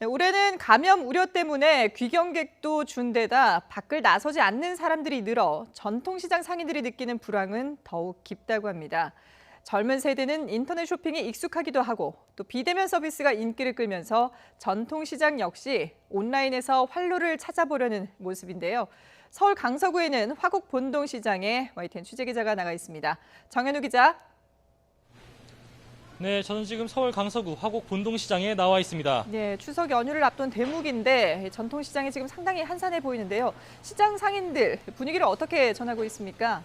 네, 올해는 감염 우려 때문에 귀경객도 준 데다 밖을 나서지 않는 사람들이 늘어 전통시장 상인들이 느끼는 불황은 더욱 깊다고 합니다. 젊은 세대는 인터넷 쇼핑에 익숙하기도 하고 또 비대면 서비스가 인기를 끌면서 전통시장 역시 온라인에서 활로를 찾아보려는 모습인데요. 서울 강서구에는 화곡 본동시장에 YTN 취재기자가 나가 있습니다. 정현우 기자. 네, 저는 지금 서울 강서구 화곡 본동시장에 나와 있습니다. 네, 추석 연휴를 앞둔 대목인데 전통시장이 지금 상당히 한산해 보이는데요. 시장 상인들 분위기를 어떻게 전하고 있습니까?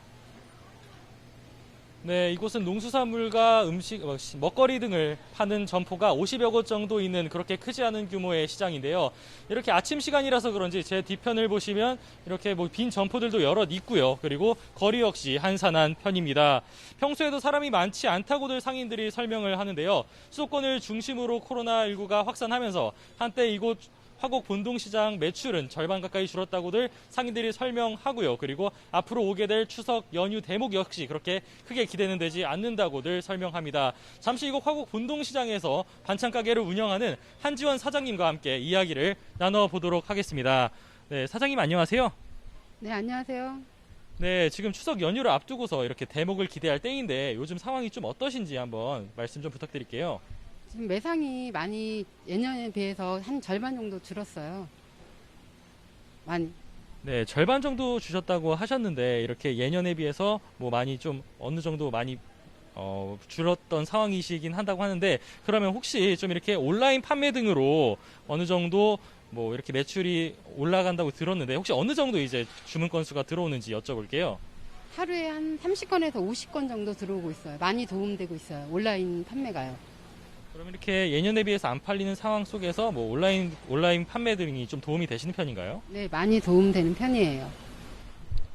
네, 이곳은 농수산물과 음식, 먹거리 등을 파는 점포가 50여 곳 정도 있는 그렇게 크지 않은 규모의 시장인데요. 이렇게 아침 시간이라서 그런지 제 뒤편을 보시면 이렇게 빈 점포들도 여럿 있고요. 그리고 거리 역시 한산한 편입니다. 평소에도 사람이 많지 않다고들 상인들이 설명을 하는데요. 수도권을 중심으로 코로나19가 확산하면서 한때 이곳 화곡 본동시장 매출은 절반 가까이 줄었다고들 상인들이 설명하고요. 그리고 앞으로 오게 될 추석 연휴 대목 역시 그렇게 크게 기대는 되지 않는다고들 설명합니다. 잠시 이곳 화곡 본동시장에서 반찬 가게를 운영하는 한지원 사장님과 함께 이야기를 나눠보도록 하겠습니다. 네, 사장님 안녕하세요. 네, 안녕하세요. 네, 지금 추석 연휴를 앞두고서 이렇게 대목을 기대할 때인데 요즘 상황이 좀 어떠신지 한번 말씀 좀 부탁드릴게요. 지금 매상이 많이 예년에 비해서 한 절반 정도 줄었어요. 많이. 네, 절반 정도 주셨다고 하셨는데 이렇게 예년에 비해서 뭐 많이 좀 어느 정도 많이 줄었던 상황이시긴 한다고 하는데 그러면 혹시 좀 이렇게 온라인 판매 등으로 어느 정도 뭐 이렇게 매출이 올라간다고 들었는데 혹시 어느 정도 이제 주문 건수가 들어오는지 여쭤볼게요. 하루에 한 30건에서 50건 정도 들어오고 있어요. 많이 도움되고 있어요. 온라인 판매가요. 그럼 이렇게 예년에 비해서 안 팔리는 상황 속에서 뭐 온라인 판매 등이 좀 도움이 되시는 편인가요? 네, 많이 도움되는 편이에요.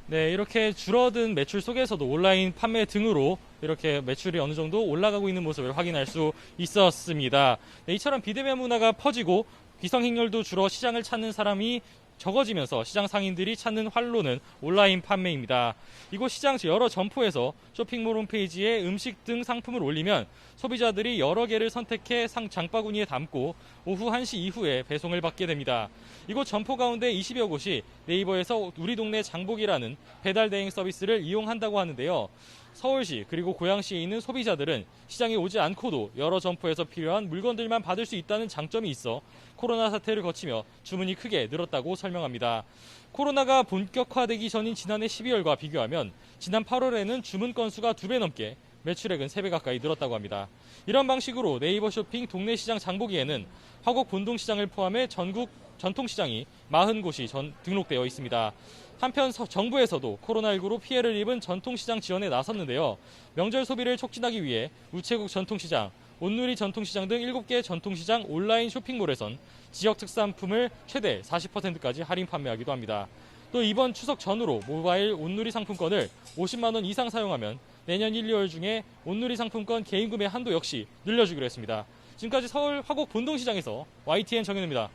네, 이렇게 줄어든 매출 속에서도 온라인 판매 등으로 이렇게 매출이 어느 정도 올라가고 있는 모습을 확인할 수 있었습니다. 네, 이처럼 비대면 문화가 퍼지고 비상행렬도 줄어 시장을 찾는 사람이 적어지면서 시장 상인들이 찾는 활로는 온라인 판매입니다. 이곳 시장 여러 점포에서 쇼핑몰 홈페이지에 음식 등 상품을 올리면 소비자들이 여러 개를 선택해 장바구니에 담고 오후 1시 이후에 배송을 받게 됩니다. 이곳 점포 가운데 20여 곳이 네이버에서 우리 동네 장복이라는 배달 대행 서비스를 이용한다고 하는데요. 서울시 그리고 고양시에 있는 소비자들은 시장에 오지 않고도 여러 점포에서 필요한 물건들만 받을 수 있다는 장점이 있어 코로나 사태를 거치며 주문이 크게 늘었다고 설명합니다. 코로나가 본격화되기 전인 지난해 12월과 비교하면 지난 8월에는 주문 건수가 2배 넘게 매출액은 3배 가까이 늘었다고 합니다. 이런 방식으로 네이버 쇼핑 동네 시장 장보기에는 화곡 본동시장을 포함해 전국 전통시장이 40곳이 등록되어 있습니다. 한편 정부에서도 코로나19로 피해를 입은 전통시장 지원에 나섰는데요. 명절 소비를 촉진하기 위해 우체국 전통시장, 온누리 전통시장 등 7개 전통시장 온라인 쇼핑몰에선 지역 특산품을 최대 40%까지 할인 판매하기도 합니다. 또 이번 추석 전후로 모바일 온누리 상품권을 50만 원 이상 사용하면 내년 1, 2월 중에 온누리 상품권 개인 구매 한도 역시 늘려주기로 했습니다. 지금까지 서울 화곡 본동시장에서 YTN 정현우입니다.